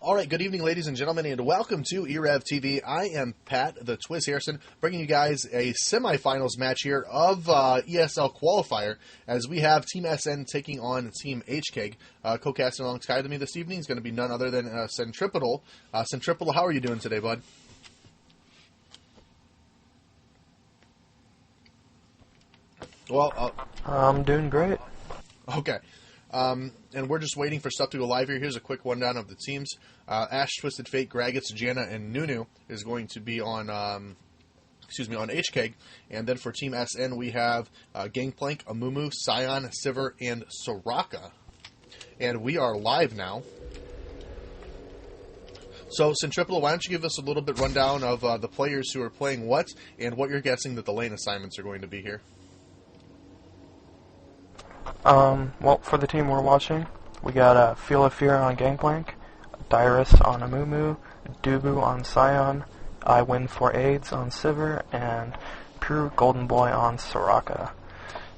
Alright, good evening ladies and gentlemen, and welcome to E-rev TV. I am Pat, the TwiZ Harrison, bringing you guys a semifinals match here of ESL Qualifier, as we have Team SN taking on Team HKEGG. Co-casting alongside me this evening is going to be none other than Centripetal. Centripetal, how are you doing today, bud? Well, I'm doing great. Okay. And we're just waiting for stuff to go live here. Here's a quick rundown of the teams. Ash, Twisted Fate, Gragas, Janna, and Nunu is going to be on, on HKEGG. And then for Team SN, we have Gangplank, Amumu, Scion, Sivir, and Soraka. And we are live now. So, Centripetal, why don't you give us a little bit rundown of the players who are playing what, and what you're guessing that the lane assignments are going to be here. Well, for the team we're watching, we got Feel of Fear on Gangplank, Dyrus on Amumu, Dubu on Scion, I Win for AIDS on Sivir, and Pure Golden Boy on Soraka.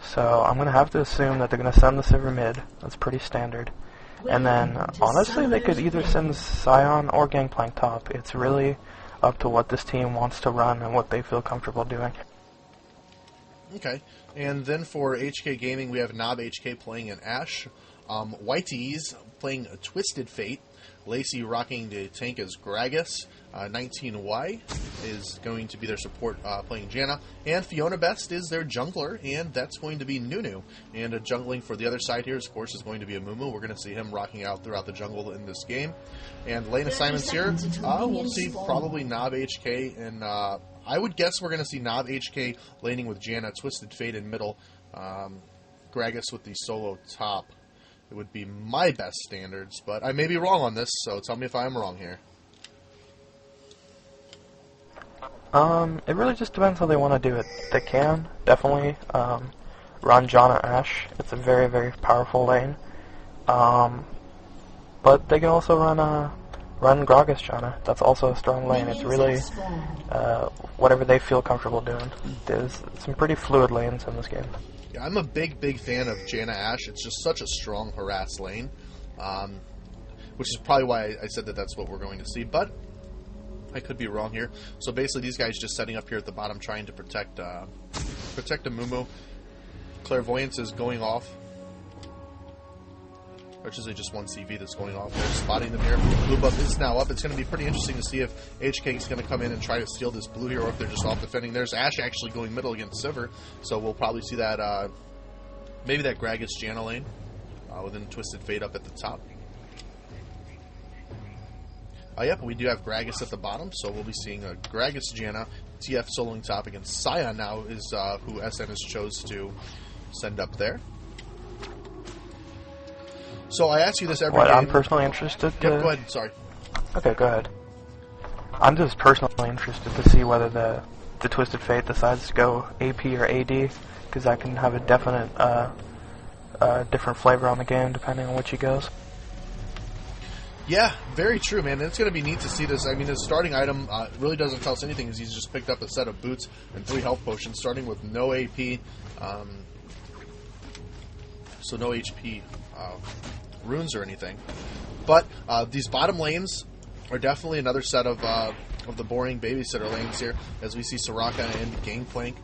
So I'm going to have to assume that they're going to send the Sivir mid. That's pretty standard. And then, honestly, they could either send Scion or Gangplank top. It's really up to what this team wants to run and what they feel comfortable doing. Okay, and then for HK Gaming, we have Knob HK playing an Ash, Whitey's playing a Twisted Fate, Lacey rocking the tank as Gragas, 19Y is going to be their support playing Janna, and Fiona Best is their jungler, and that's going to be Nunu. And jungling for the other side here, of course, is going to be Amumu. We're going to see him rocking out throughout the jungle in this game. And lane assignments here, we'll see probably Knob HK and I would guess we're going to see Knob HK laning with Janna, Twisted Fate in middle, Gragas with the solo top. It would be my best standards, but I may be wrong on this, so tell me if I'm wrong here. It really just depends how they want to do it. They can definitely run Janna Ash. It's a very, very powerful lane. But they can also run Gragas Janna. That's also a strong lane. It's really whatever they feel comfortable doing. There's some pretty fluid lanes in this game. Yeah, I'm a big fan of Janna Ash. It's just such a strong harass lane, which is probably why I said that that's what we're going to see, but I could be wrong here. So basically these guys just setting up here at the bottom trying to protect Amumu. Clairvoyance is going off. Or is it just one CV that's going off there? Spotting them here. Blue buff is now up. It's going to be pretty interesting to see if HK is going to come in and try to steal this blue here, or if they're just off defending. There's Ash actually going middle against Sivir, so we'll probably see that, maybe that Gragas Janna lane, within Twisted Fate up at the top. Yep, we do have Gragas at the bottom, so we'll be seeing a Gragas Janna, TF soloing top against Scion now is who SN has chose to send up there. So I ask you this every game. I'm personally interested to... Yep, go ahead, sorry. Okay, go ahead. I'm just personally interested to see whether the Twisted Fate decides to go AP or AD, because that can have a definite different flavor on the game depending on which he goes. Yeah, very true, man. It's going to be neat to see this. I mean, his starting item really doesn't tell us anything, because he's just picked up a set of boots and 3 health potions, starting with no AP, so no HP runes or anything. But these bottom lanes are definitely another set of the boring babysitter lanes here, as we see Soraka and Gangplank.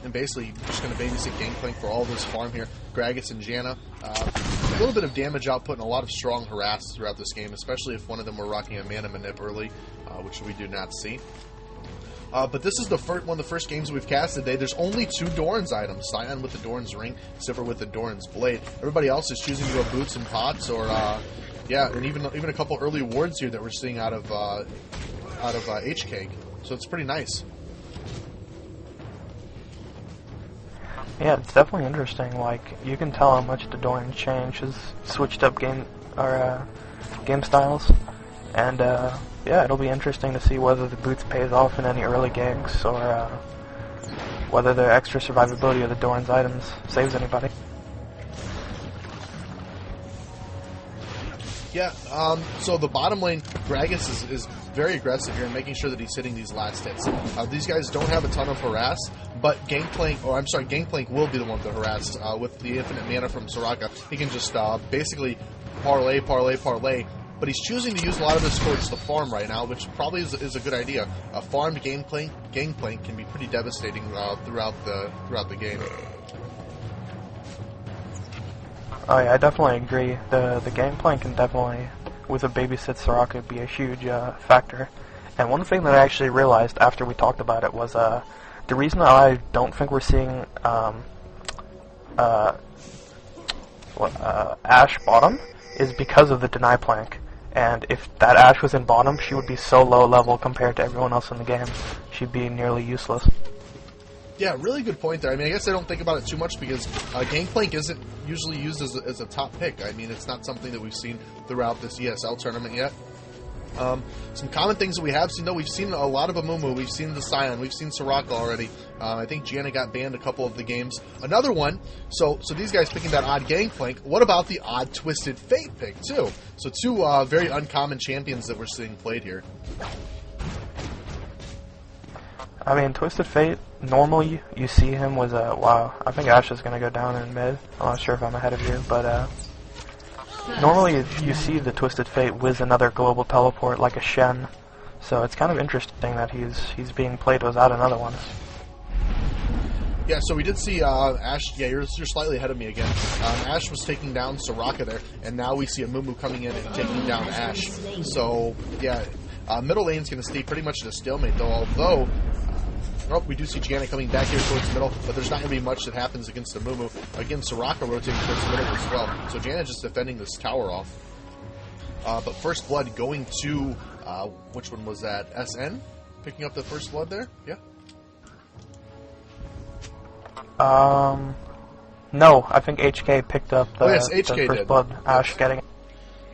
And basically just going to babysit Gangplank for all this farm here. Gragas and Janna. A little bit of damage output and a lot of strong harass throughout this game, especially if one of them were rocking a mana manip early, which we do not see. But this is one of the first games we've cast today. There's only 2 Doran's items. Scion with the Doran's Ring, Sivir with the Doran's Blade. Everybody else is choosing to go boots and pots, or yeah, and even a couple early wards here that we're seeing out of HKEGG. So it's pretty nice. Yeah, it's definitely interesting. Like, you can tell how much the Doran changed his switched up game styles, and yeah, it'll be interesting to see whether the boots pays off in any early ganks, or whether the extra survivability of the Doran's items saves anybody. Yeah, so the bottom lane, Gragas is very aggressive here and making sure that he's hitting these last hits. These guys don't have a ton of harass, but Gangplank will be the one to harass with the infinite mana from Soraka. He can just basically parlay, but he's choosing to use a lot of this towards the farm right now, which probably is a good idea. A farmed gangplank can be pretty devastating throughout the game. Oh yeah, I definitely agree. The gangplank can definitely, with a babysit Soraka, be a huge factor. And one thing that I actually realized after we talked about it was the reason that I don't think we're seeing Ashe bottom is because of the deny plank. And if that Ashe was in bottom, she would be so low level compared to everyone else in the game. She'd be nearly useless. Yeah, really good point there. I mean, I guess I don't think about it too much because Gangplank isn't usually used as a top pick. I mean, it's not something that we've seen throughout this ESL tournament yet. Some common things that we have seen, though, we've seen a lot of Amumu, we've seen the Scion, we've seen Soraka already. I think Gianna got banned a couple of the games. Another one, so these guys picking that odd Gangplank, what about the odd Twisted Fate pick, too? So two very uncommon champions that we're seeing played here. I mean, Twisted Fate, normally you see him with a... Wow, I think Ashe is going to go down in mid. I'm not sure if I'm ahead of you, but... normally you see the Twisted Fate with another global teleport like a Shen. So it's kind of interesting that he's being played without another one. Yeah, so we did see Ashe. Yeah, you're slightly ahead of me again. Ashe was taking down Soraka there, and now we see Amumu coming in and taking down Ashe. So, yeah, middle lane's going to stay pretty much at a stalemate, though, although... Oh, we do see Gianna coming back here towards the middle, but there's not going to be much that happens against Amumu. Again, Soraka rotating towards the middle as well. So Gianna just defending this tower off. But First Blood going to, which one was that? SN? Picking up the First Blood there? Yeah? No, I think HK picked up the, HK the First Blood. Ashe getting it.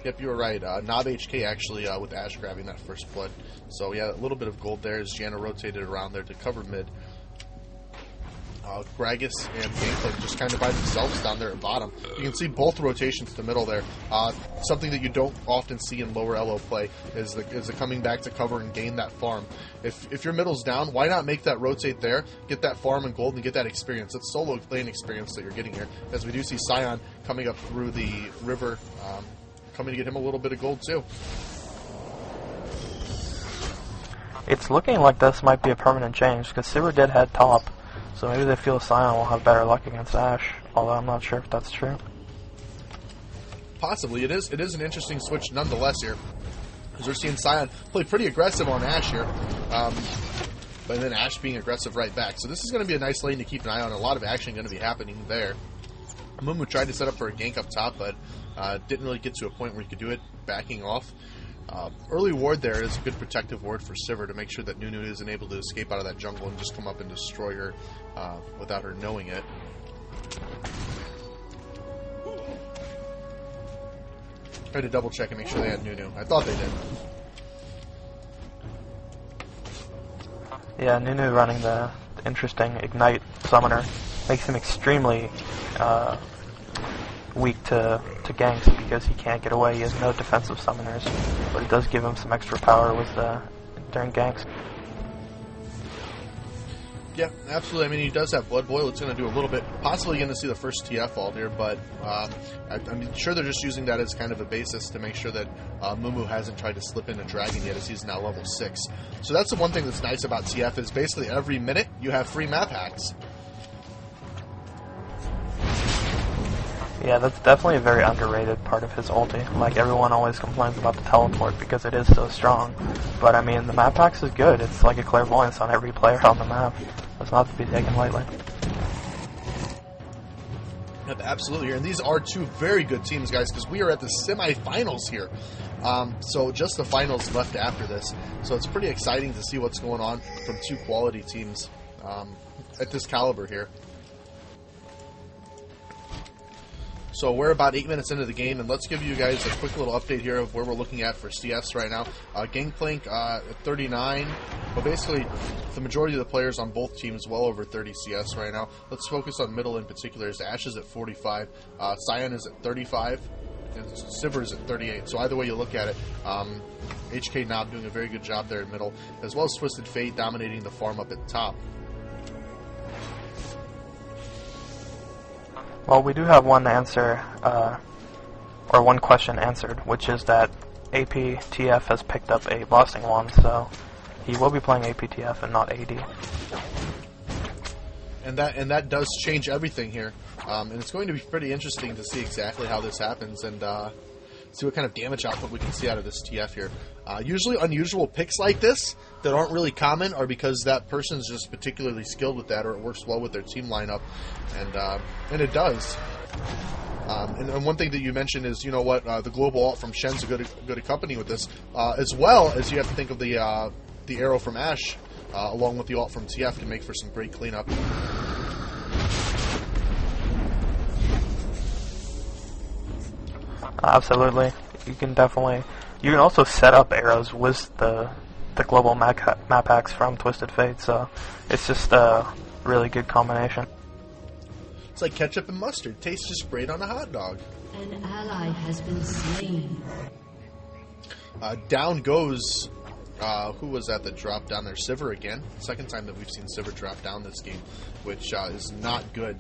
Yep, you were right. Knob HK actually with Ashe grabbing that First Blood. So yeah, a little bit of gold there as Gianna rotated around there to cover mid. Gragas and Gangplank just kind of by themselves down there at bottom. You can see both rotations to middle there. Something that you don't often see in lower elo play is the coming back to cover and gain that farm. If your middle's down, why not make that rotate there, get that farm and gold, and get that experience. It's solo lane experience that you're getting here. As we do see Scion coming up through the river, coming to get him a little bit of gold too. It's looking like this might be a permanent change, because Sivir did head top, so maybe they feel Scion will have better luck against Ashe, although I'm not sure if that's true. Possibly. It is an interesting switch nonetheless here, because we're seeing Scion play pretty aggressive on Ashe here, but then Ashe being aggressive right back. So this is going to be a nice lane to keep an eye on. A lot of action going to be happening there. Amumu tried to set up for a gank up top, but didn't really get to a point where he could do it, backing off. Early ward there is a good protective ward for Sivir to make sure that Nunu isn't able to escape out of that jungle and just come up and destroy her without her knowing it. Tried to double check and make sure they had Nunu. I thought they did. Yeah, Nunu running the interesting Ignite summoner makes him extremely weak to ganks because he can't get away. He has no defensive summoners, but it does give him some extra power with during ganks. Yeah, absolutely. I mean, he does have Blood Boil. It's going to do a little bit. Possibly going to see the first TF ult here, but I'm sure they're just using that as kind of a basis to make sure that Mumu hasn't tried to slip in a dragon yet, as he's now level 6. So that's the one thing that's nice about TF is basically every minute you have free map hacks. Yeah, that's definitely a very underrated part of his ulti. Like, everyone always complains about the teleport because it is so strong. But, I mean, the map hacks is good. It's like a clairvoyance on every player on the map. It's not to be taken lightly. Yep, absolutely. And these are two very good teams, guys, because we are at the semifinals here. So just the finals left after this. So it's pretty exciting to see what's going on from two quality teams at this caliber here. So we're about 8 minutes into the game, and let's give you guys a quick little update here of where we're looking at for CFs right now. Gangplank at 39, but basically the majority of the players on both teams well over 30 CS right now. Let's focus on middle in particular. As Ashe is at 45, Scion is at 35, and Sivir is at 38. So either way you look at it, HK Knob doing a very good job there in middle, as well as Twisted Fate dominating the farm up at the top. Well, we do have one answer, or one question answered, which is that APTF has picked up a bossing wand, so he will be playing APTF and not AD. And that does change everything here. And it's going to be pretty interesting to see exactly how this happens and see what kind of damage output we can see out of this TF here. Usually unusual picks like this that aren't really common are because that person's just particularly skilled with that, or it works well with their team lineup, and it does. And one thing that you mentioned is, you know what, the global ult from Shen's a good accompany with this, as well as you have to think of the arrow from Ashe, along with the ult from TF, can make for some great cleanup. Absolutely. You can also set up arrows with the global map hacks from Twisted Fate, so it's just a really good combination. It's like ketchup and mustard. Tastes just great on a hot dog. An ally has been slain. Down goes, who was that dropped down there? Sivir again. Second time that we've seen Sivir drop down this game, which is not good.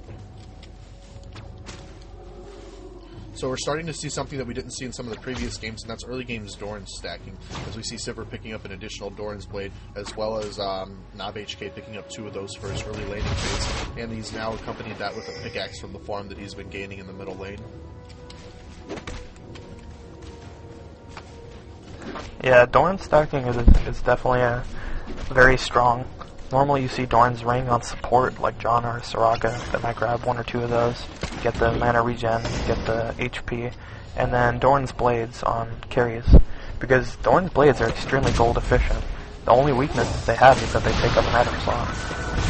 So we're starting to see something that we didn't see in some of the previous games, and that's early games Doran's stacking, as we see Sivir picking up an additional Doran's Blade, as well as HK picking up 2 of those for his early laning phase, and he's now accompanied that with a pickaxe from the farm that he's been gaining in the middle lane. Yeah, Doran stacking is definitely very strong. Normally you see Doran's Ring on support, like John or Soraka, that might grab 1 or 2 of those, get the mana regen, get the HP, and then Doran's Blades on carries, because Doran's Blades are extremely gold efficient. The only weakness that they have is that they take up an item slot.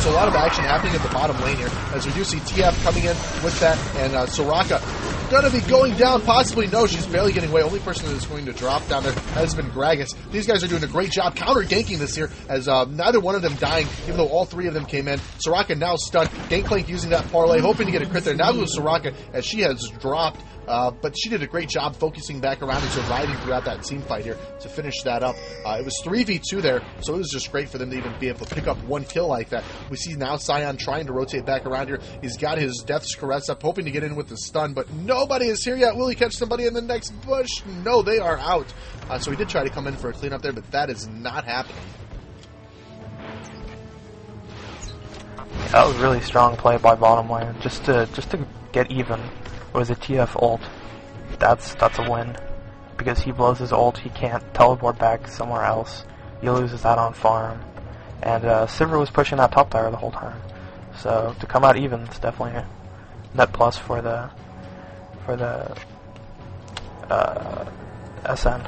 So a lot of action happening at the bottom lane here, as we do see TF coming in with that, and Soraka going to be going down, possibly. No, she's barely getting away. Only person that's going to drop down there has been Gragas. These guys are doing a great job counter-ganking this here, as neither one of them dying, even though all 3 of them came in. Soraka now stunned. Gangplank using that parlay, hoping to get a crit there. Now goes Soraka, as she has dropped, but she did a great job focusing back around and surviving throughout that team fight here to finish that up. It was 3v2 there, so it was just great for them to even be able to pick up 1 kill like that. We see now Sion trying to rotate back around here. He's got his Death's Caress up, hoping to get in with the stun, but nobody is here yet. Will he catch somebody in the next bush? No, they are out. So he did try to come in for a cleanup there, but that is not happening. That was really strong play by bottom lane, just to get even with a TF ult. That's a win, because he blows his ult, he can't teleport back somewhere else. He loses that on farm, and Sivir was pushing that top tower the whole time. So to come out even is definitely a net plus for the SN.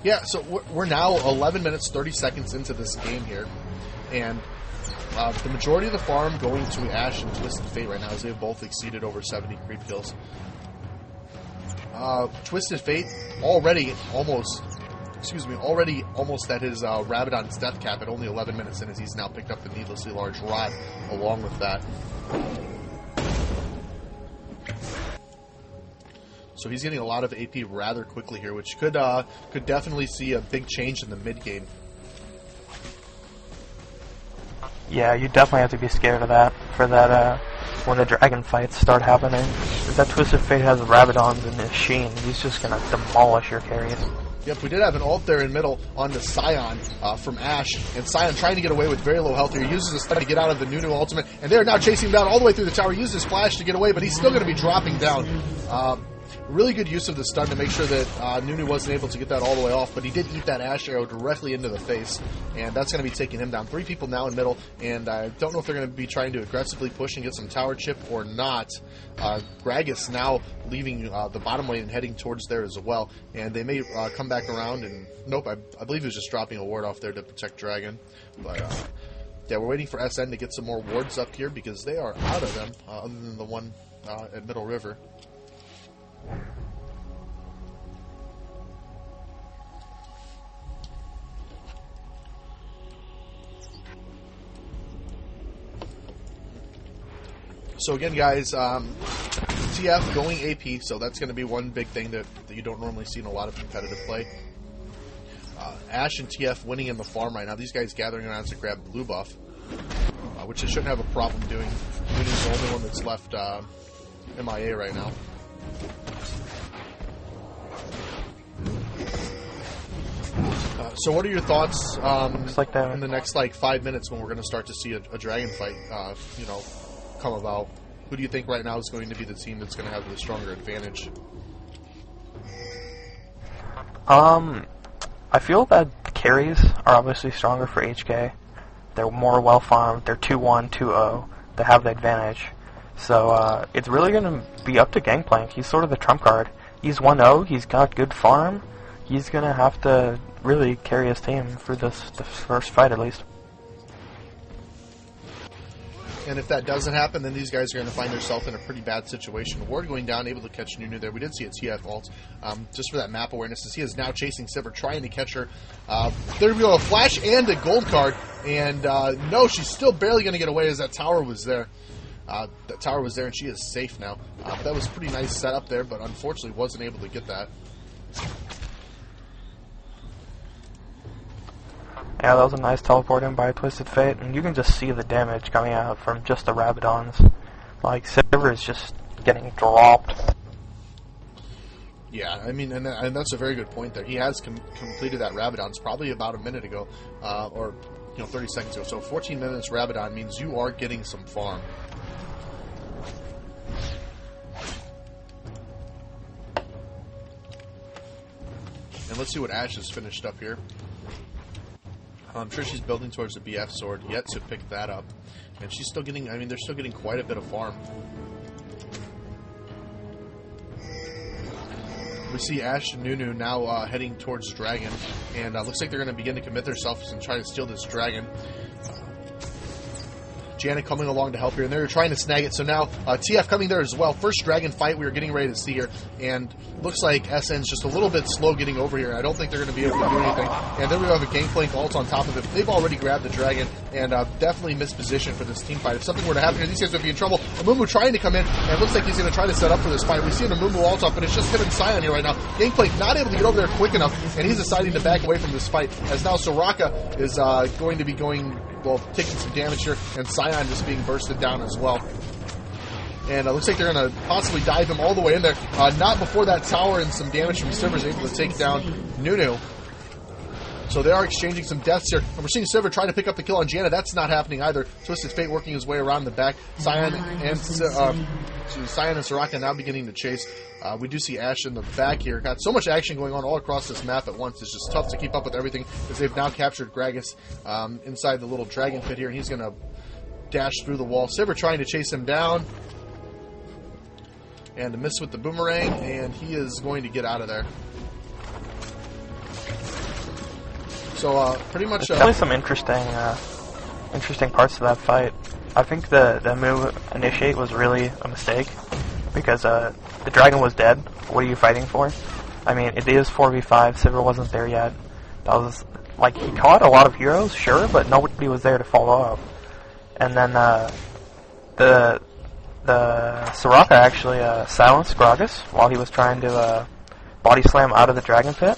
Yeah, so we're now 11 minutes 30 seconds into this game here, and the majority of the farm going to Ashe and Twisted Fate right now, as they've both exceeded over 70 creep kills. Twisted Fate already almost at his Rabadon's death cap at only 11 minutes in, as he's now picked up the needlessly large rod along with that. So he's getting a lot of AP rather quickly here, which could definitely see a big change in the mid game. Yeah, you definitely have to be scared of that for that when the dragon fights start happening. If that Twisted Fate has Rabadons and his Sheen, he's just gonna demolish your carries. Yep, we did have an ult there in middle onto Sion from Ashe, and Sion trying to get away with very low health here. He uses a stun to get out of the Nunu ultimate, and they're now chasing him down all the way through the tower. He uses his flash to get away, but he's still going to be dropping down. Really good use of the stun to make sure that Nunu wasn't able to get that all the way off, but he did eat that Ashe arrow directly into the face, and that's going to be taking him down. 3 people now in middle, and I don't know if they're going to be trying to aggressively push and get some tower chip or not. Gragas now leaving the bottom lane and heading towards there as well, and they may come back around, and nope, I believe he was just dropping a ward off there to protect Dragon, but yeah, we're waiting for SN to get some more wards up here, because they are out of them, other than the one at Middle River. So again, guys, TF going AP, so that's going to be one big thing that you don't normally see in a lot of competitive play. Ashe and TF winning in the farm right now. These guys gathering around to grab blue buff, which they shouldn't have a problem doing. Nunu's the only one that's left MIA right now. So what are your thoughts Looks like that. in the next, like, 5 minutes when we're going to start to see a dragon fight, come about? Who do you think right now is going to be the team that's going to have the stronger advantage? I feel that the carries are obviously stronger for HK. They're more well-farmed. They're 2-1, 2-0. They have the advantage. So it's really going to be up to Gangplank. He's sort of the trump card. He's 1-0. He's got good farm. He's going to have to really carry his team for the first fight at least. And if that doesn't happen, then these guys are going to find themselves in a pretty bad situation. Ward going down, able to catch Nunu there. We did see a TF ult, just for that map awareness, as he is now chasing Sivir, trying to catch her. There we go, a flash and a gold card. And no, she's still barely going to get away as that tower was there. That tower was there, and she is safe now. But that was a pretty nice setup there, but unfortunately wasn't able to get that. Yeah, that was a nice teleport in by Twisted Fate, and you can just see the damage coming out from just the Rabadons. Like, Sivir is just getting dropped. Yeah, I mean, and that's a very good point there. He has completed that Rabadon's probably about a minute ago, or 30 seconds ago. So 14 minutes Rabadon means you are getting some farm. And let's see what Ashe has finished up here. I'm sure she's building towards the BF sword, yet to pick that up. And she's still getting, I mean, they're still getting quite a bit of farm. We see Ashe and Nunu now heading towards Dragon, and looks like they're going to begin to commit themselves and try to steal this Dragon. Janet coming along to help here, and they're trying to snag it. So now TF coming there as well. First Dragon fight we were getting ready to see here, and looks like SN's just a little bit slow getting over here. I don't think they're going to be able to do anything. And then we have a Gangplank ult on top of it. They've already grabbed the Dragon, and definitely missed position for this team fight. If something were to happen here, these guys would be in trouble. Amumu trying to come in, and it looks like he's going to try to set up for this fight. We see an Amumu ult up, but it's just him and Sion here right now. Gangplank not able to get over there quick enough, and he's deciding to back away from this fight, as now Soraka is going to be taking some damage here, and Sion just being bursted down as well. And it looks like they're going to possibly dive him all the way in there. Not before that tower and some damage from Sivir is able to take down Nunu. So they are exchanging some deaths here. And we're seeing Sivir trying to pick up the kill on Janna. That's not happening either. Twisted Fate working his way around the back. Sion and Soraka now beginning to chase. We do see Ashe in the back here. Got so much action going on all across this map at once. It's just tough to keep up with everything, because they've now captured Gragas inside the little dragon pit here, and he's going to dash through the wall. Sivir trying to chase him down, and a miss with the boomerang, and he is going to get out of there. So pretty much There's definitely some interesting parts to that fight. I think the move initiate was really a mistake, because the dragon was dead. What are you fighting for? I mean, it is 4v5. Sivir wasn't there yet. That was like, he caught a lot of heroes, sure, but nobody was there to follow up. And then the Soraka actually silenced Gragas while he was trying to body slam out of the dragon pit,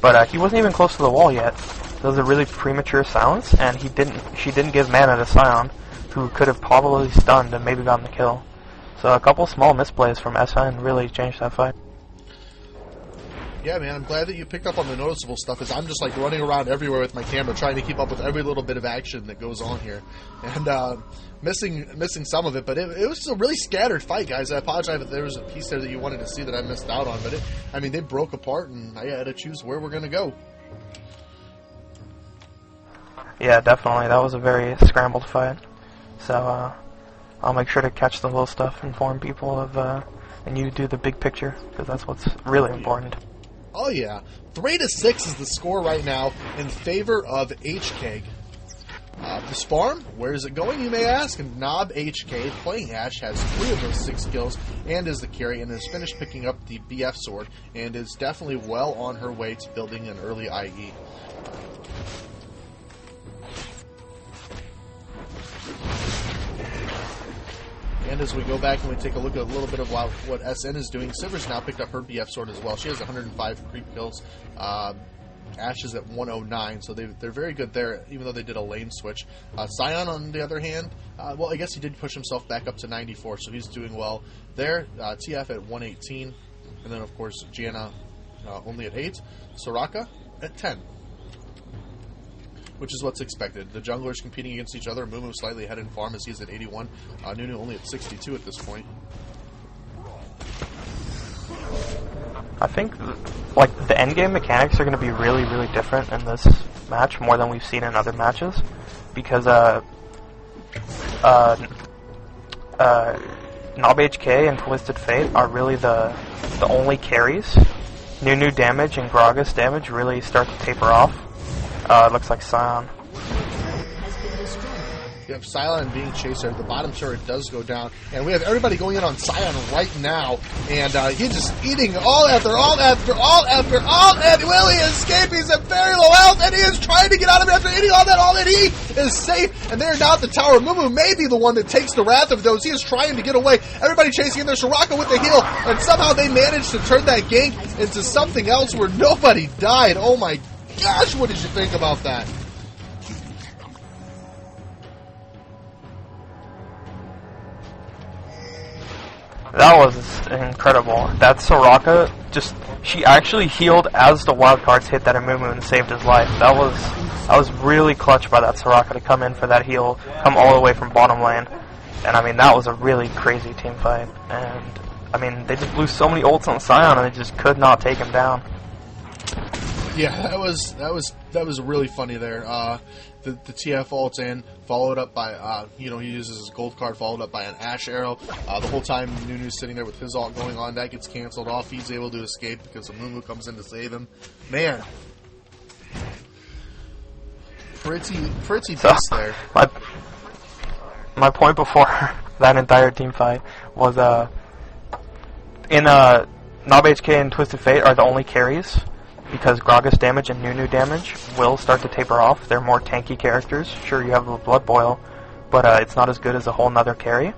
but he wasn't even close to the wall yet. It was a really premature silence, and she didn't give mana to Sion, who could have probably stunned and maybe gotten the kill. So a couple small misplays from SN really changed that fight. Yeah, man, I'm glad that you picked up on the noticeable stuff, as I'm just like running around everywhere with my camera trying to keep up with every little bit of action that goes on here. And missing some of it, but it was a really scattered fight, guys. I apologize if there was a piece there that you wanted to see that I missed out on, but they broke apart, and I had to choose where we're going to go. Yeah, definitely. That was a very scrambled fight. So I'll make sure to catch the little stuff, inform people of, and you do the big picture, because that's what's really important. Oh yeah, 3-6 is the score right now in favor of HKEGG. This farm, where is it going, you may ask? And Nob HK, playing Ashe, has 3 of those 6 kills and is the carry, and has finished picking up the BF sword, and is definitely well on her way to building an early IE. And as we go back and we take a look at a little bit of what SN is doing, Sivir's now picked up her BF sword as well. She has 105 creep kills. Ashe is at 109, so they're very good there, even though they did a lane switch. Sion, on the other hand, well, I guess he did push himself back up to 94, so he's doing well there. TF at 118, and then, of course, Janna only at 8. Soraka at 10. which is what's expected. The junglers competing against each other. Mumu slightly ahead in farm as he's at 81. Nunu only at 62 at this point. I think like the endgame mechanics are going to be really, really different in this match, more than we've seen in other matches, because Knob HK and Twisted Fate are really the only carries. Nunu damage and Gragas damage really start to taper off. It looks like Scion. You have Scion being chased there. The bottom turret does go down. And we have everybody going in on Scion right now. And he's just eating all after. Will he escape? He's at very low health. And he is trying to get out of it after eating all that. All that he is safe. And they're now at the tower. Mumu may be the one that takes the wrath of those. He is trying to get away. Everybody chasing in there. Soraka with the heal. And somehow they managed to turn that gank into something else where nobody died. Oh my gosh, what did you think about that? That was incredible. That Soraka, she actually healed as the wildcards hit that Amumu and saved his life. That was really clutch by that Soraka to come in for that heal, come all the way from bottom lane. And I mean, that was a really crazy team fight. And I mean, they just blew so many ults on Scion and they just could not take him down. Yeah, that was really funny there. The TF ults in, followed up by, he uses his gold card, followed up by an Ashe arrow. The whole time Nunu's sitting there with his ult going on, that gets canceled off. He's able to escape because Amumu comes in to save him. Man. Pretty beast there. My point before that entire team fight was, Knob HK and Twisted Fate are the only carries, because Gragas damage and Nunu damage will start to taper off. They're more tanky characters. Sure, you have a Blood Boil, but it's not as good as a whole nother carry.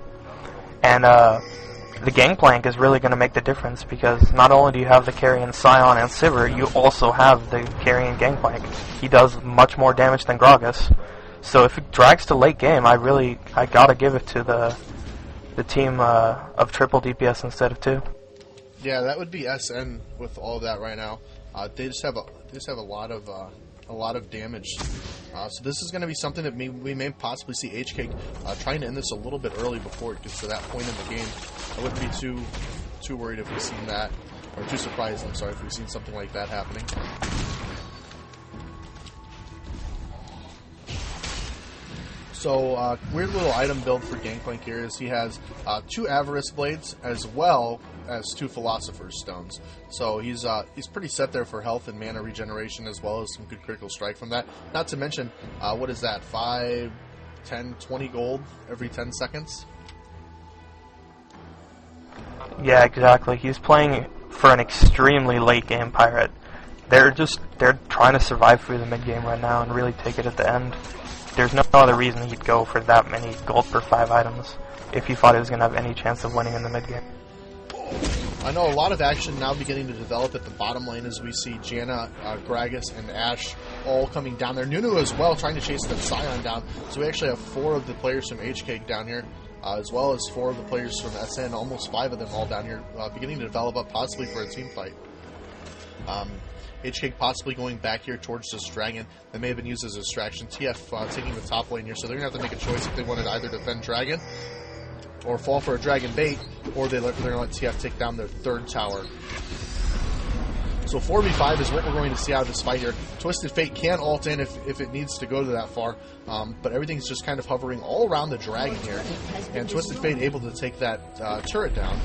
And the Gangplank is really going to make the difference, because not only do you have the carry in Scion and Sivir, you also have the carry in Gangplank. He does much more damage than Gragas. So if it drags to late game, I gotta give it to the team of triple DPS instead of 2. Yeah, that would be SN with all of that right now. They just have a lot of damage. So this is going to be something that we may possibly see HKEGG trying to end this a little bit early before it gets to that point in the game. I wouldn't be too worried if we've seen that, or too surprised, I'm sorry, if we've seen something like that happening. So, weird little item build for Gangplank here is he has 2 Avarice Blades as well as 2 Philosopher's Stones. So he's pretty set there for health and mana regeneration, as well as some good critical strike from that. Not to mention, what is that, 5, 10, 20 gold every 10 seconds? Yeah, exactly. He's playing for an extremely late game Pirate. They're trying to survive through the mid game right now and really take it at the end. There's no other reason he'd go for that many gold per 5 items if he thought he was going to have any chance of winning in the mid game. I know a lot of action now beginning to develop at the bottom lane as we see Janna, Gragas, and Ashe all coming down there. Nunu as well trying to chase the Scion down. So we actually have 4 of the players from HKEGG down here, as well as 4 of the players from SN, almost 5 of them all down here, beginning to develop up possibly for a team fight. HKEGG possibly going back here towards this dragon that may have been used as a distraction. TF taking the top lane here, so they're going to have to make a choice if they want to either defend dragon or fall for a dragon bait, or they're going to let TF take down their 3rd tower. So 4v5 is what we're going to see out of this fight here. Twisted Fate can ult in if it needs to go to that far, but everything's just kind of hovering all around the dragon here. And Twisted Fate able to take that turret down.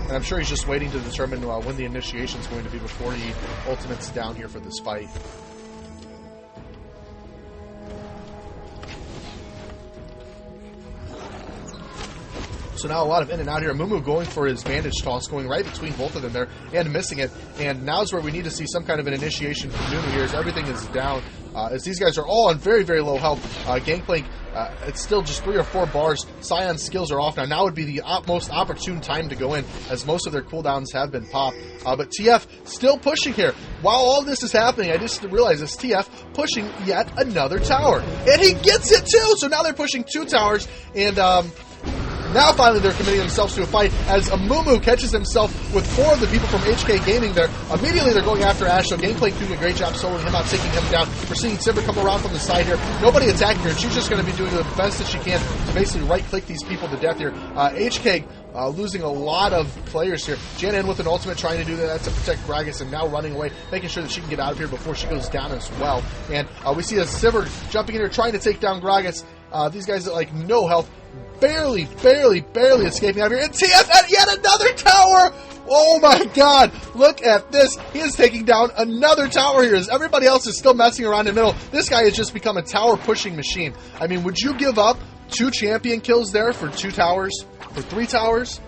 And I'm sure he's just waiting to determine when the initiation is going to be before he ultimates down here for this fight. So now a lot of in and out here. Mumu going for his bandage toss, going right between both of them there and missing it. And now's where we need to see some kind of an initiation from Nunu here as everything is down. As these guys are all on very, very low health. Gangplank, it's still just 3 or 4 bars. Scion's skills are off now. Now would be the most opportune time to go in, as most of their cooldowns have been popped. But TF still pushing here. While all this is happening, I just realized this TF pushing yet another tower. And he gets it too! So now they're pushing 2 towers, and Now finally they're committing themselves to a fight as Amumu catches himself with 4 of the people from HK Gaming there. Immediately they're going after Ash, so Gameplay doing a great job soloing him out, taking him down. We're seeing Sivir come around from the side here. Nobody attacking her. She's just going to be doing the best that she can to basically right-click these people to death here. HK losing a lot of players here. Janna in with an ultimate, trying to do that to protect Gragas, and now running away, making sure that she can get out of here before she goes down as well. And we see a Sivir jumping in here, trying to take down Gragas. These guys at like no health, barely escaping out of here. And TF at yet another tower! Oh my god, look at this. He is taking down another tower here as everybody else is still messing around in the middle. This guy has just become a tower pushing machine. I mean, would you give up 2 champion kills there for 2 towers? For 3 towers?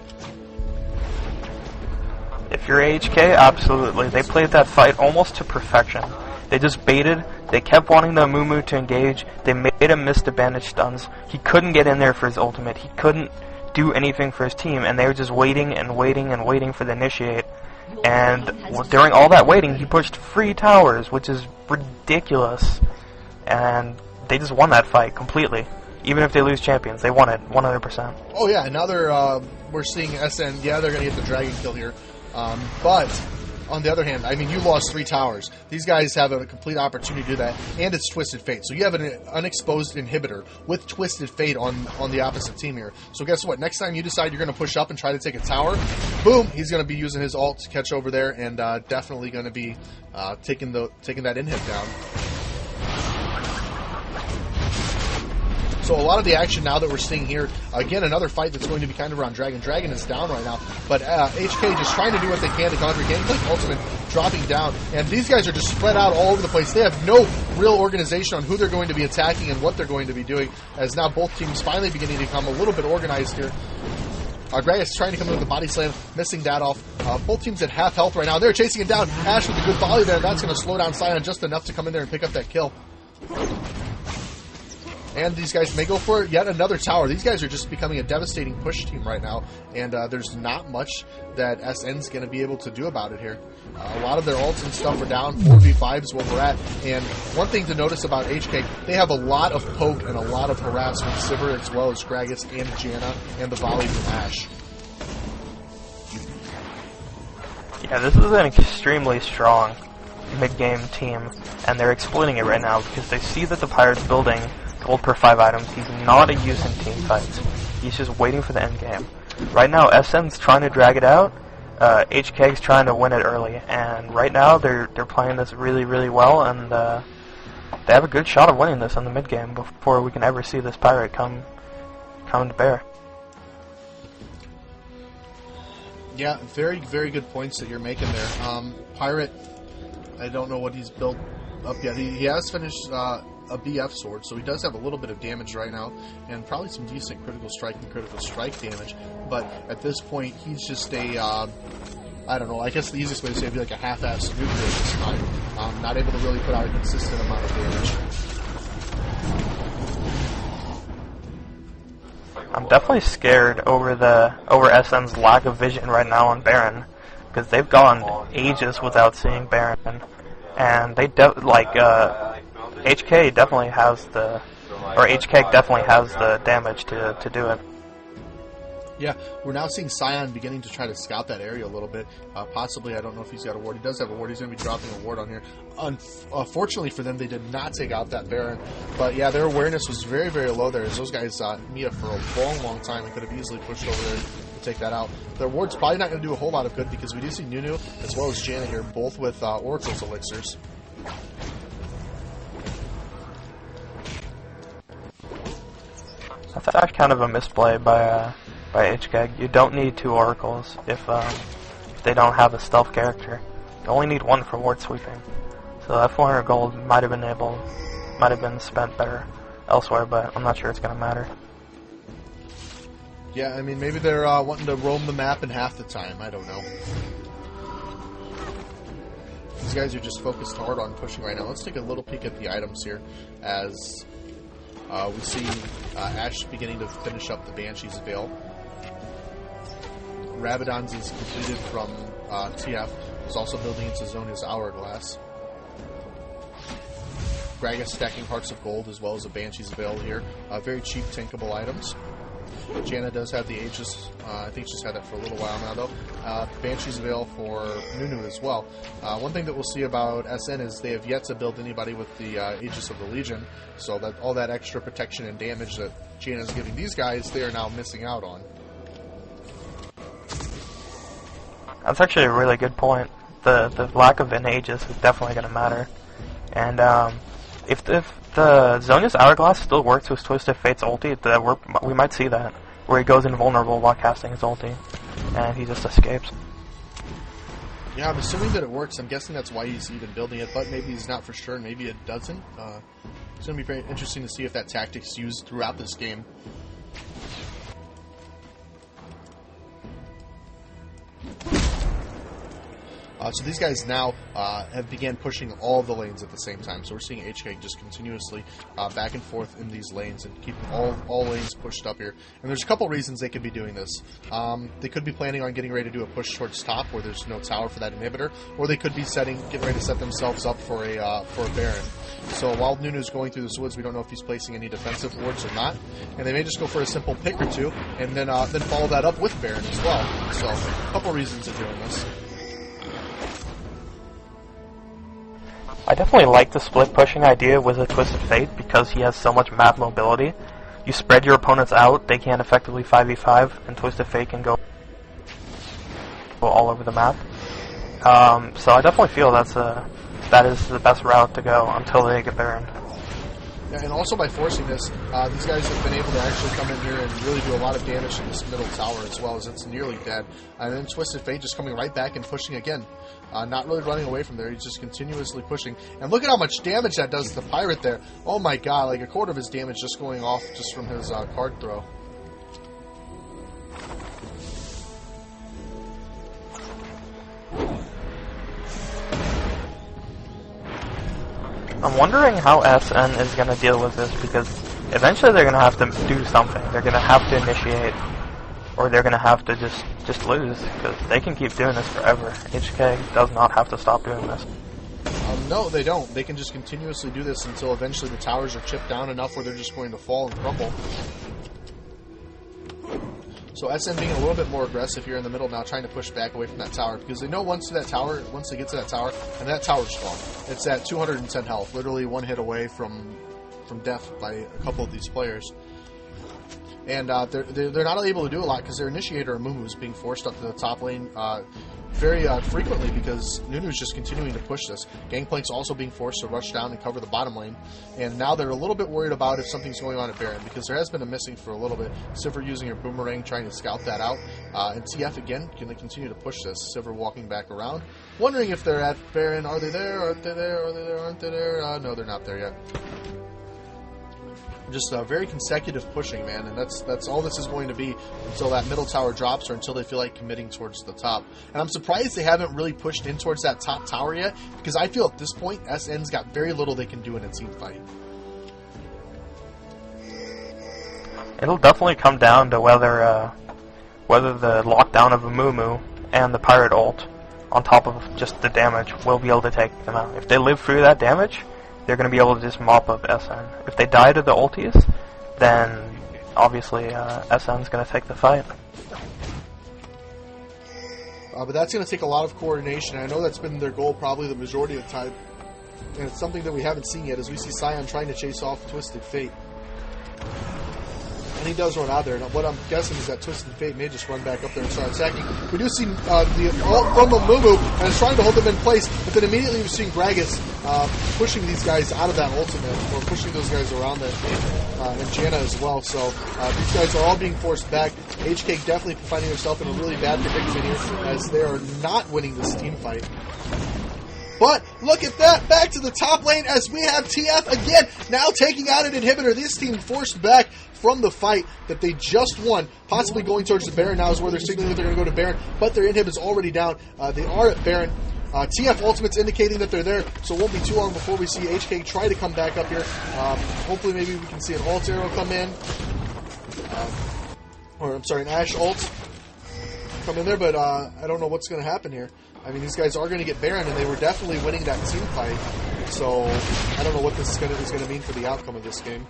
If you're HK, absolutely. They played that fight almost to perfection. They just baited. They kept wanting the Amumu to engage. They made him miss the bandage stuns. He couldn't get in there for his ultimate. He couldn't do anything for his team, and they were just waiting and waiting and waiting for the initiate. And during all that waiting, he pushed 3 towers, which is ridiculous. And they just won that fight completely. Even if they lose champions, they won it 100%. Oh yeah, now we're seeing SN. Yeah, they're going to get the dragon kill here. But on the other hand, I mean, you lost 3 towers. These guys have a complete opportunity to do that, and it's Twisted Fate. So you have an unexposed inhibitor with Twisted Fate on the opposite team here. So guess what? Next time you decide you're going to push up and try to take a tower, boom, he's going to be using his ult to catch over there, and definitely going to be taking that inhib down. So a lot of the action now that we're seeing here, again, another fight that's going to be kind of around Dragon. Dragon is down right now, but HK just trying to do what they can to counter. Gameplay ultimate dropping down, and these guys are just spread out all over the place. They have no real organization on who they're going to be attacking and what they're going to be doing, as now both teams finally beginning to become a little bit organized here. Gragas trying to come in with the body slam, missing that off. Both teams at half health right now. They're chasing it down. Ash with a good volley there. That's going to slow down Sion just enough to come in there and pick up that kill. And these guys may go for yet another tower. These guys are just becoming a devastating push team right now, and there's not much that SN's going to be able to do about it here. A lot of their ults and stuff are down. 4v5 is where we're at. And one thing to notice about HK, they have a lot of poke and a lot of harass from Sivir as well as Gragas and Janna and the volley from Ash. Yeah, this is an extremely strong mid-game team, and they're exploiting it right now because they see that the Pirate's building gold per 5 items. He's not a use in team fights. He's just waiting for the end game. Right now, SN's trying to drag it out. HKEGG's trying to win it early, and right now they're playing this really, really well, and they have a good shot of winning this in the mid game before we can ever see this Pirate come to bear. Yeah, very, very good points that you're making there. Pirate, I don't know what he's built up yet. He has finished a BF sword, so he does have a little bit of damage right now, and probably some decent critical strike and critical strike damage, but at this point, he's just a, I don't know, I guess the easiest way to say it would be like a half-assed nuclear at this time. Not able to really put out a consistent amount of damage. I'm definitely scared over SN's lack of vision right now on Baron, because they've gone ages without seeing Baron, and they HK definitely has HKEGG definitely has the damage to do it. Yeah, we're now seeing Sion beginning to try to scout that area a little bit. Possibly, I don't know if he's got a ward. He does have a ward. He's going to be dropping a ward on here. Unfortunately for them, they did not take out that Baron. But yeah, their awareness was very, very low there, as those guys saw Mia for a long, long time and could have easily pushed over there to take that out. Their ward's probably not going to do a whole lot of good because we do see Nunu as well as Janna here, both with Oracle's elixirs. That's actually kind of a misplay by HKEGG. You don't need 2 oracles if they don't have a stealth character. You only need 1 for ward sweeping. So that 400 gold might have been spent better elsewhere, but I'm not sure it's going to matter. Yeah, I mean, maybe they're wanting to roam the map in half the time. I don't know. These guys are just focused hard on pushing right now. Let's take a little peek at the items here as we see Ash beginning to finish up the Banshee's Veil. Rabadon's is completed from TF. Is also building into Zona's Hourglass. Gragas stacking Hearts of Gold as well as a Banshee's Veil here. Very cheap tankable items. Janna does have the Aegis. I think she's had that for a little while now, though. Banshee's Veil for Nunu as well. One thing that we'll see about SN is they have yet to build anybody with the Aegis of the Legion, so that all that extra protection and damage that Janna's giving these guys, they are now missing out on. That's actually a really good point. The lack of an Aegis is definitely going to matter. And if the Zonia's Hourglass still works with Twisted Fate's ulti, we might see that, where he goes invulnerable while casting his ulti, and he just escapes. Yeah, I'm assuming that it works. I'm guessing that's why he's even building it, but maybe he's not for sure, and maybe it doesn't. It's going to be very interesting to see if that tactic's used throughout this game. So these guys now have began pushing all the lanes at the same time. So we're seeing HKEGG just continuously back and forth in these lanes and keeping all lanes pushed up here. And there's a couple reasons they could be doing this. They could be planning on getting ready to do a push towards top where there's no tower for that inhibitor, or they could be getting ready to set themselves up for a Baron. So while Nunu's going through this woods, we don't know if he's placing any defensive wards or not, and they may just go for a simple pick or two and then follow that up with Baron as well. So a couple reasons of doing this. I definitely like the split pushing idea with a Twisted Fate because he has so much map mobility. You spread your opponents out, they can't effectively 5v5, and Twisted Fate can go all over the map. So I definitely feel that is the best route to go until they get Baron. Yeah, and also by forcing this, these guys have been able to actually come in here and really do a lot of damage to this middle tower as well, as it's nearly dead. And then Twisted Fate just coming right back and pushing again. Not really running away from there, he's just continuously pushing. And look at how much damage that does to the Pirate there. Oh my god, like a quarter of his damage just going off just from his card throw. I'm wondering how SN is going to deal with this, because eventually they're going to have to do something. They're going to have to initiate, or they're going to have to just lose, because they can keep doing this forever. HKEGG does not have to stop doing this. No, they don't. They can just continuously do this until eventually the towers are chipped down enough where they're just going to fall and crumble. So SN being a little bit more aggressive here in the middle now, trying to push back away from that tower, because they know once they get to that tower, and that tower's strong. It's at 210 health, literally one hit away from death by a couple of these players. And they're not able to do a lot because their initiator, Amumu, is being forced up to the top lane very frequently because Nunu's just continuing to push this. Gangplank's also being forced to rush down and cover the bottom lane. And now they're a little bit worried about if something's going on at Baron, because there has been a missing for a little bit. Sivir using her boomerang, trying to scout that out. And TF again, can they continue to push this? Sivir walking back around, wondering if they're at Baron. Are they there? Aren't they there? Are they there? Aren't they there? No, they're not there yet. Just very consecutive pushing, man, and that's all this is going to be until that middle tower drops or until they feel like committing towards the top. And I'm surprised they haven't really pushed in towards that top tower yet, because I feel at this point SN's got very little they can do in a team fight. It'll definitely come down to whether the lockdown of Amumu and the Pirate ult, on top of just the damage, will be able to take them out. If they live through that damage, they're going to be able to just mop up SN. If they die to the ultis, then obviously SN's going to take the fight. But that's going to take a lot of coordination. I know that's been their goal probably the majority of the time. And it's something that we haven't seen yet, as we see Sion trying to chase off Twisted Fate. And he does run out there. And what I'm guessing is that Twisted Fate may just run back up there and start attacking. We do see the ult from Amumu, and is trying to hold them in place, but then immediately we're seeing Gragas pushing these guys out of that ultimate, or pushing those guys around them, and Janna as well. So these guys are all being forced back. HKEGG definitely finding himself in a really bad predicament here, as they are not winning this team fight. But look at that, back to the top lane as we have TF again, now taking out an inhibitor. This team forced back from the fight that they just won, possibly going towards the Baron now is where they're signaling that they're going to go to Baron, but their inhib is already down. They are at Baron. TF ultimate's indicating that they're there, so it won't be too long before we see HKEGG try to come back up here. Hopefully maybe we can see an ult arrow come in. An Ashe ult come in there, but I don't know what's going to happen here. I mean, these guys are going to get Baron, and they were definitely winning that team fight. So I don't know what this is going to mean for the outcome of this game.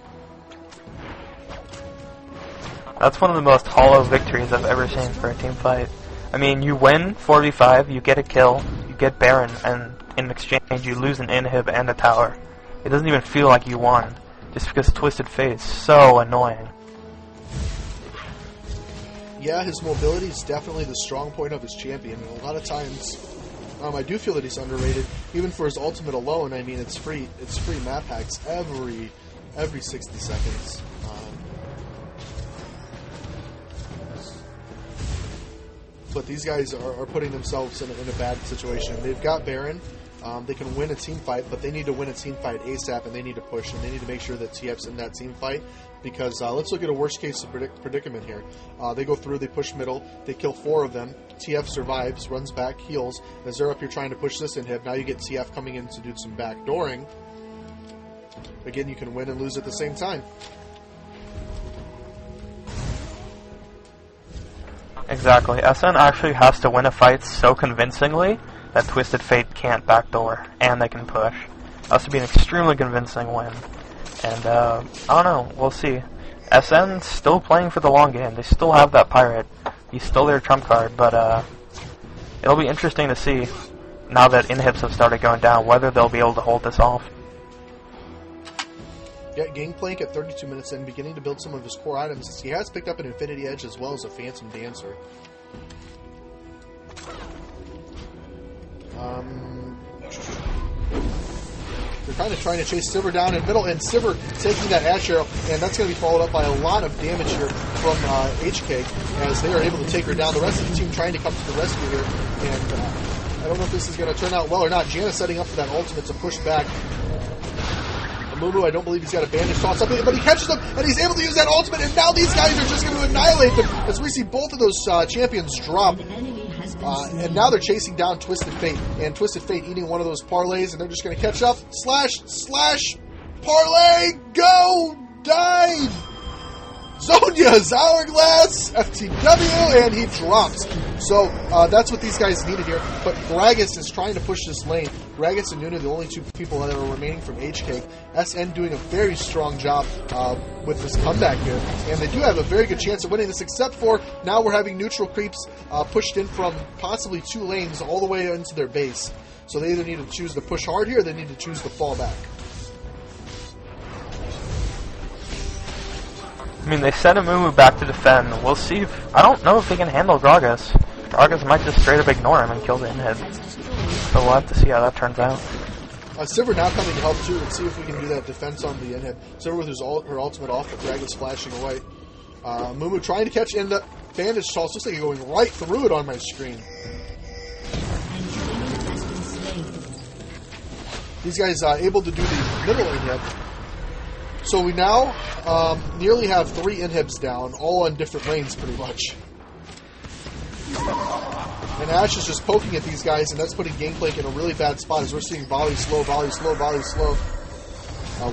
That's one of the most hollow victories I've ever seen for a team fight. I mean, you win 4v5, you get a kill, you get Baron, and in exchange you lose an inhib and a tower. It doesn't even feel like you won, just because Twisted Fate is so annoying. Yeah, his mobility is definitely the strong point of his champion, and a lot of times I do feel that he's underrated, even for his ultimate alone. I mean, it's free map hacks every 60 seconds. But these guys are putting themselves in a bad situation. They've got Baron. They can win a team fight, but they need to win a team fight ASAP, and they need to push, and they need to make sure that TF's in that team fight. Because let's look at a worst-case predicament here. They go through, they push middle, they kill 4 of them. TF survives, runs back, heals. As they're up here trying to push this inhib, now you get TF coming in to do some backdooring. Again, you can win and lose at the same time. Exactly. SN actually has to win a fight so convincingly that Twisted Fate can't backdoor, and they can push. It has to be an extremely convincing win. And, I don't know, we'll see. SN's still playing for the long game. They still have that pirate. He's still their trump card, but, it'll be interesting to see, now that inhibs have started going down, whether they'll be able to hold this off. Yeah, Gangplank at 32 minutes in, beginning to build some of his core items. He has picked up an Infinity Edge as well as a Phantom Dancer. They're kind of trying to chase Sivir down in middle, and Sivir taking that Ash Arrow, and that's going to be followed up by a lot of damage here from HKEGG as they are able to take her down. The rest of the team trying to come to the rescue here, and I don't know if this is going to turn out well or not. Janna setting up for that ultimate to push back. Mumu, I don't believe he's got a bandage toss up, but he catches them, and he's able to use that ultimate, and now these guys are just going to annihilate them as we see both of those champions drop. And now they're chasing down Twisted Fate, and Twisted Fate eating one of those parlays, and they're just going to catch up. Slash, parlay, go, dive! Zonya's Hourglass, FTW, and he drops. So that's what these guys needed here. But Gragas is trying to push this lane. Gragas and Nunu, the only 2 people that are remaining from HKEGG. SN doing a very strong job with this comeback here. And they do have a very good chance of winning this, except for now we're having neutral creeps pushed in from possibly 2 lanes all the way into their base. So they either need to choose to push hard here or they need to choose to fall back. I mean, they sent a Mumu back to defend. We'll see if... I don't know if they can handle Gragas. Gragas might just straight up ignore him and kill the inhib. So we'll have to see how that turns out. Sivir now coming to help too, and see if we can do that defense on the inhib. Sivir with her ultimate off, but Gragas flashing away. Mumu trying to catch in the bandage toss. Looks like you're going right through it on my screen. These guys able to do the middle inhib. So we now nearly have 3 inhibs down, all on different lanes pretty much. And Ash is just poking at these guys, and that's putting Gangplank in a really bad spot as we're seeing volley slow, volley slow, volley slow.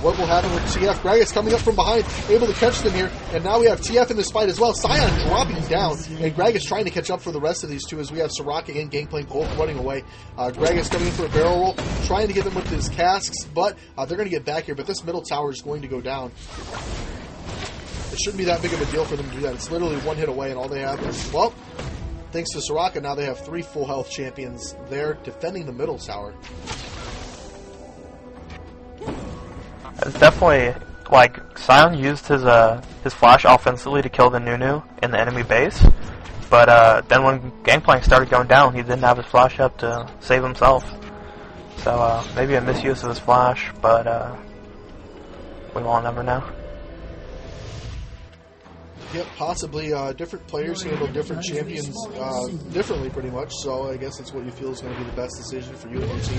What will happen with TF? Gragas coming up from behind, able to catch them here, and now we have TF in this fight as well. Sion dropping down, and Gragas trying to catch up for the rest of these 2 as we have Soraka and Gangplank both running away. Gragas coming in for a barrel roll, trying to get them with his casks, but they're going to get back here, but this middle tower is going to go down. It shouldn't be that big of a deal for them to do that. It's literally 1 hit away, and all they have is, well, thanks to Soraka, now they have 3 full health champions there defending the middle tower. It's definitely, like, Sion used his flash offensively to kill the Nunu in the enemy base, but then when Gangplank started going down, he didn't have his flash up to save himself. So maybe a misuse of his flash, but we will never know. Yep, possibly. Different players handle different champions differently, pretty much. So I guess that's what you feel is going to be the best decision for you and your team.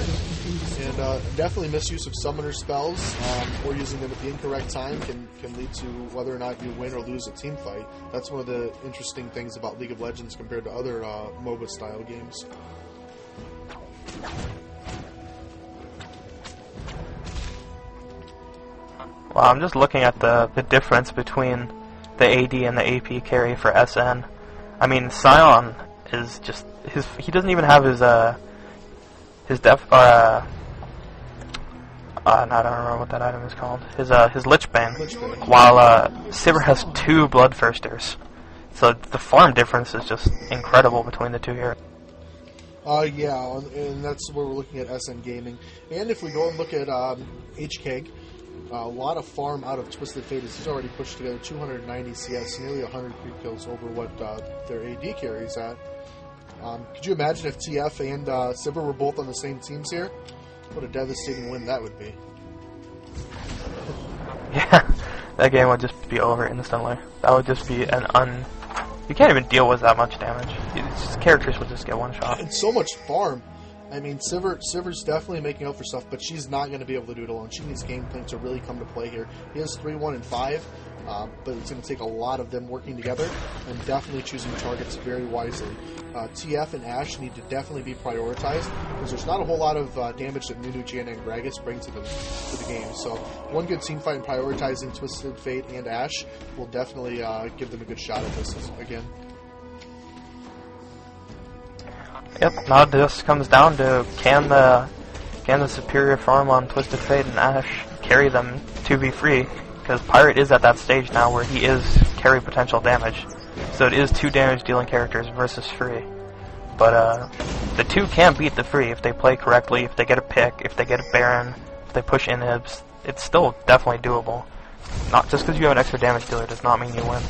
And definitely misuse of summoner spells or using them at the incorrect time can lead to whether or not you win or lose a team fight. That's one of the interesting things about League of Legends compared to other MOBA-style games. Well, I'm just looking at the difference between the AD and the AP carry for SN. I mean, Sion is just he doesn't even have his And I don't remember what that item is called. His Lich Bane. Lich Bane. While Sivir has 2 Bloodthirsters. So the farm difference is just incredible between the two here. Yeah, and that's where we're looking at SN Gaming. And if we go and look at HKEGG, a lot of farm out of Twisted Fate is he's already pushed together 290 CS, nearly 100 creep kills over what their AD carries at. Could you imagine if TF and Sivir were both on the same teams here? What a devastating win that would be. Yeah, that game would just be over instantly. That would just be an You can't even deal with that much damage. Characters would just get one shot. And so much farm. I mean, Sivir's definitely making up for stuff, but she's not going to be able to do it alone. She needs Gameplank to really come to play here. He has 3, 1, and 5, but it's going to take a lot of them working together and definitely choosing targets very wisely. TF and Ashe need to definitely be prioritized because there's not a whole lot of damage that Nunu, Janna, and Gragas bring to the game. So one good team fight and prioritizing Twisted Fate and Ashe will definitely give them a good shot at this again. Yep, now it just comes down to can the superior farm on Twisted Fate and Ashe carry them to be free, because Pirate is at that stage now where he is carry potential damage. So it is 2 damage dealing characters versus free. But the 2 can beat the free if they play correctly, if they get a pick, if they get a Baron, if they push inhibs. It's still definitely doable. Not just because you have an extra damage dealer does not mean you win.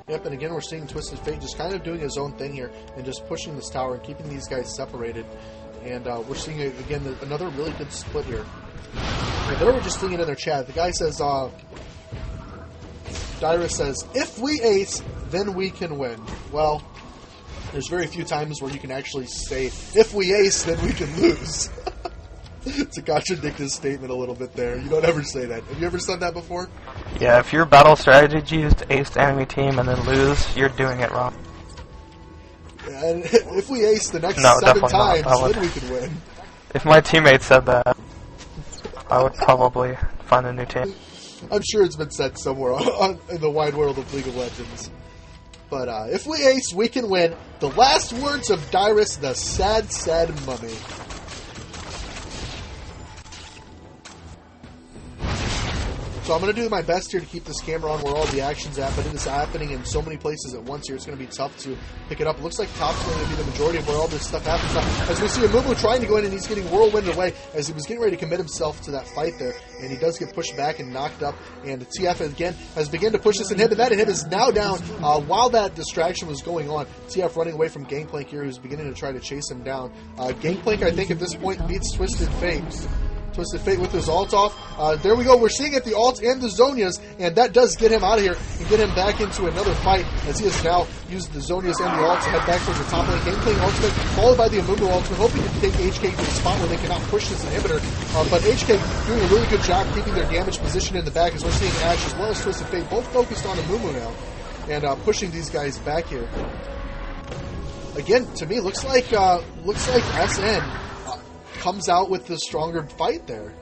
Yep, and again we're seeing Twisted Fate just kind of doing his own thing here and just pushing this tower and keeping these guys separated. And we're seeing, again, another really good split here. And they were just seeing it in their chat. The guy says, Dyrus says, if we ace, then we can win. Well, there's very few times where you can actually say, if we ace, then we can lose. To contradict his statement a little bit there. You don't ever say that. Have you ever said that before? Yeah, if your battle strategy is to ace the enemy team and then lose, you're doing it wrong. And if we ace the next 7 times, then we can win. If my teammate said that, I would probably find a new team. I'm sure it's been said somewhere in the wide world of League of Legends. But if we ace, we can win. The last words of Dyrus, the sad, sad mummy. So I'm going to do my best here to keep this camera on where all the action's at, but it is happening in so many places at once here, it's going to be tough to pick it up. It looks like top's going to be the majority of where all this stuff happens now. As we see Amumu trying to go in, and he's getting whirlwinded away as he was getting ready to commit himself to that fight there, and he does get pushed back and knocked up, and TF again has begun to push this inhib, and that inhib is now down. While that distraction was going on, TF running away from Gangplank here, who's beginning to try to chase him down. Gangplank, I think, at this point beats Twisted Fate. Twisted Fate with his ult off. There we go. We're seeing it, the ult and the Zonias, and that does get him out of here and get him back into another fight as he has now used the Zonias and the ult to head back towards the top lane. Gangplank ultimate, followed by the Amumu ultimate, hoping to take HKEGG to the spot where they cannot push this inhibitor. But HKEGG doing a really good job keeping their damage position in the back as we're seeing Ashe as well as Twisted Fate both focused on Amumu now and pushing these guys back here. Again, to me, looks like SN comes out with the stronger fight there.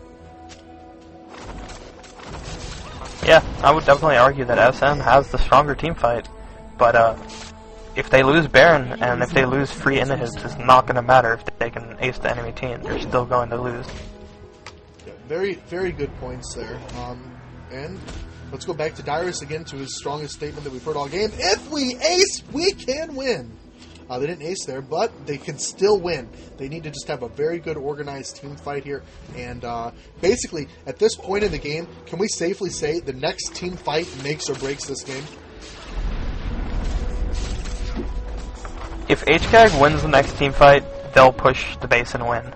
Yeah, I would definitely argue that SN has the stronger team fight, but if they lose Baron and if they lose free inhibs, it's not going to matter if they can ace the enemy team. They're still going to lose. Yeah, very, very good points there. And let's go back to Dyrus again to his strongest statement that we've heard all game. If we ace, we can win. They didn't ace there, but they can still win. They need to just have a very good organized team fight here. And basically, at this point in the game, can we safely say the next team fight makes or breaks this game? If HKEGG wins the next team fight, they'll push the base and win.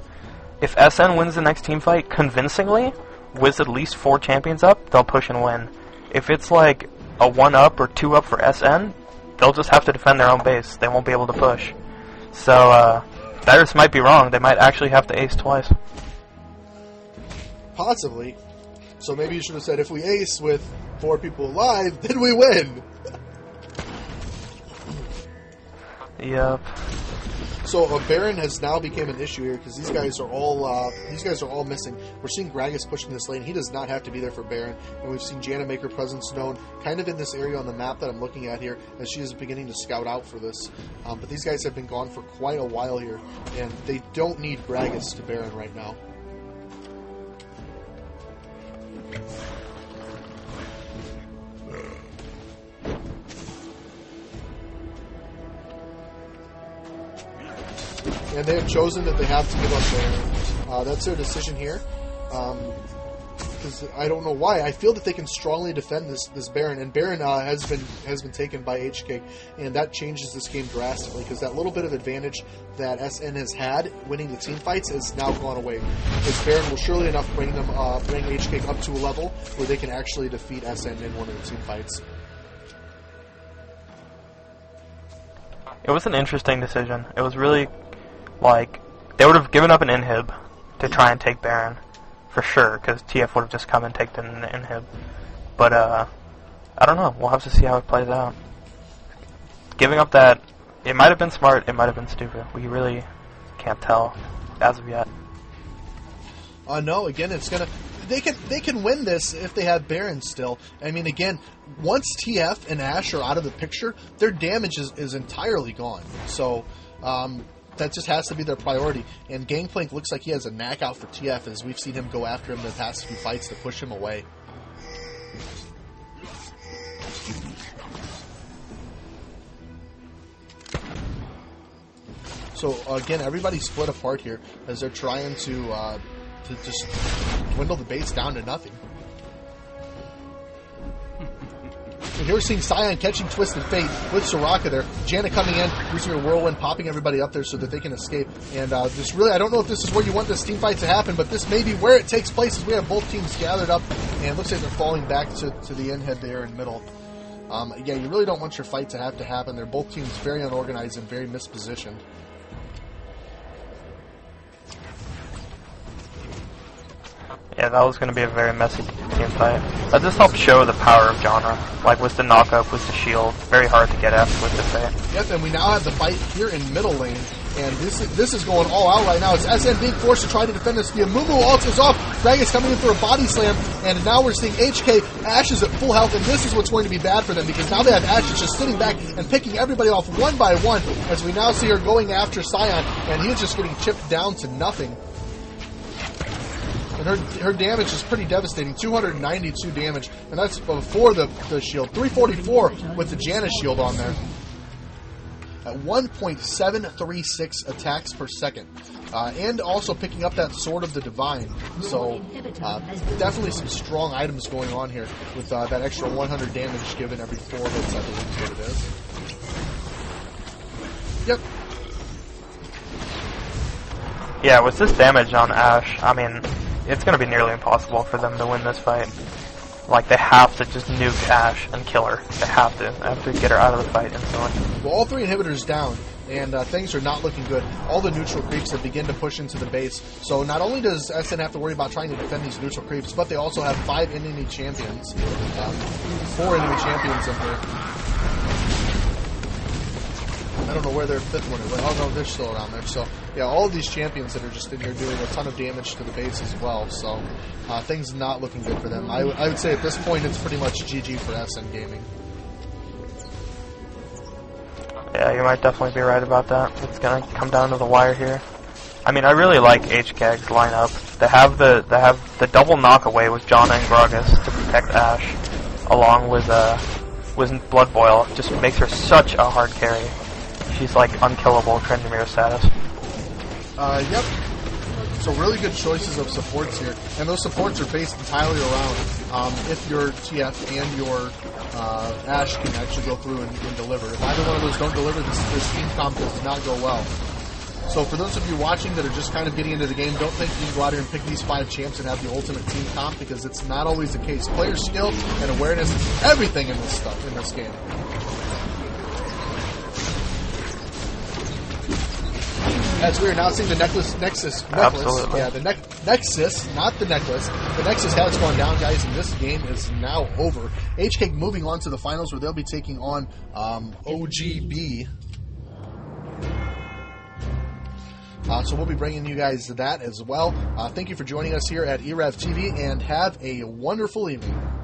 If SN wins the next team fight convincingly, with at least 4 champions up, they'll push and win. If it's like a 1-up or 2-up for SN, they'll just have to defend their own base. They won't be able to push. So, Dyrus might be wrong. They might actually have to ace twice. Possibly. So maybe you should have said, if we ace with 4 people alive, then we win. Yep. So Baron has now become an issue here because these guys are all missing. We're seeing Gragas pushing this lane. He does not have to be there for Baron, and we've seen Janna make her presence known kind of in this area on the map that I'm looking at here as she is beginning to scout out for this. But these guys have been gone for quite a while here, and they don't need Gragas to Baron right now. And they have chosen that they have to give up Baron. That's their decision here. Because I don't know why. I feel that they can strongly defend this Baron, and Baron has been taken by HKEGG, and that changes this game drastically. Because that little bit of advantage that SN has had winning the team fights has now gone away. Because Baron will surely enough bring HKEGG up to a level where they can actually defeat SN in one of the team fights. It was an interesting decision. It was really like they would have given up an inhib to try and take Baron. For sure, because TF would have just come and taken an inhib. But, I don't know. We'll have to see how it plays out. Giving up that, it might have been smart, it might have been stupid. We really can't tell as of yet. No, again, it's gonna... They can win this if they have Baron still. I mean, again, once TF and Ashe are out of the picture, their damage is entirely gone. So, that just has to be their priority. And Gangplank looks like he has a knack out for TF as we've seen him go after him in the past few fights to push him away. So again, everybody's split apart here as they're trying to just dwindle the base down to nothing. And here we're seeing Sion catching Twisted Fate with Soraka there. Janna coming in, using her whirlwind, popping everybody up there so that they can escape. And this really, I don't know if this is where you want this team fight to happen, but this may be where it takes place as we have both teams gathered up. And it looks like they're falling back to the end head there in middle. Yeah, you really don't want your fight to have to happen. They're both teams very unorganized and very mispositioned. Yeah, that was going to be a very messy team fight. That just helped show the power of genre. Like, with the knockup, with the shield, very hard to get at with the Faye. Yep, and we now have the fight here in middle lane. And this is going all out right now. It's SN being forced to try to defend this. The Amumu ult is off. Gragas coming in for a body slam. And now we're seeing HK. Ashe is at full health. And this is what's going to be bad for them. Because now they have Ashe just sitting back and picking everybody off one by one. As we now see her going after Sion. And he's just getting chipped down to nothing. And her damage is pretty devastating. 292 damage. And that's before the shield. 344 with the Janna shield on there. At 1.736 attacks per second. And also picking up that Sword of the Divine. So, definitely some strong items going on here with that extra 100 damage given every 4 hits, I believe is what it is. Yep. Yeah, with this damage on Ashe, I mean, it's going to be nearly impossible for them to win this fight. Like, they have to just nuke Ashe and kill her. They have to get her out of the fight instantly. Well, all 3 inhibitors down, and things are not looking good. All the neutral creeps have begun to push into the base. So not only does SN have to worry about trying to defend these neutral creeps, but they also have 5 enemy champions. 4 enemy champions in there. I don't know where their 5th one is. Oh no, they're still around there. So yeah, all of these champions that are just in here doing a ton of damage to the base as well. So things not looking good for them. I would say at this point it's pretty much GG for SN Gaming. Yeah, you might definitely be right about that. It's gonna come down to the wire here. I mean, I really like HKEGG's lineup. They have the double knockaway with Janna and Gragas to protect Ashe, along with Blood Boil. Just makes her such a hard carry. She's like unkillable Trendemir status. Yep. So really good choices of supports here, and those supports are based entirely around if your TF and your Ashe can actually go through and deliver. If either one of those don't deliver, this team comp does not go well. So for those of you watching that are just kind of getting into the game, don't think you can go out here and pick these 5 champs and have the ultimate team comp, because it's not always the case. Player skill and awareness is everything in this game. As we are now seeing the Nexus. Absolutely. Yeah, the Nexus, not the necklace. The Nexus has gone down, guys, and this game is now over. HKEGG moving on to the finals where they'll be taking on OGB. So we'll be bringing you guys that as well. Thank you for joining us here at E-rev TV, and have a wonderful evening.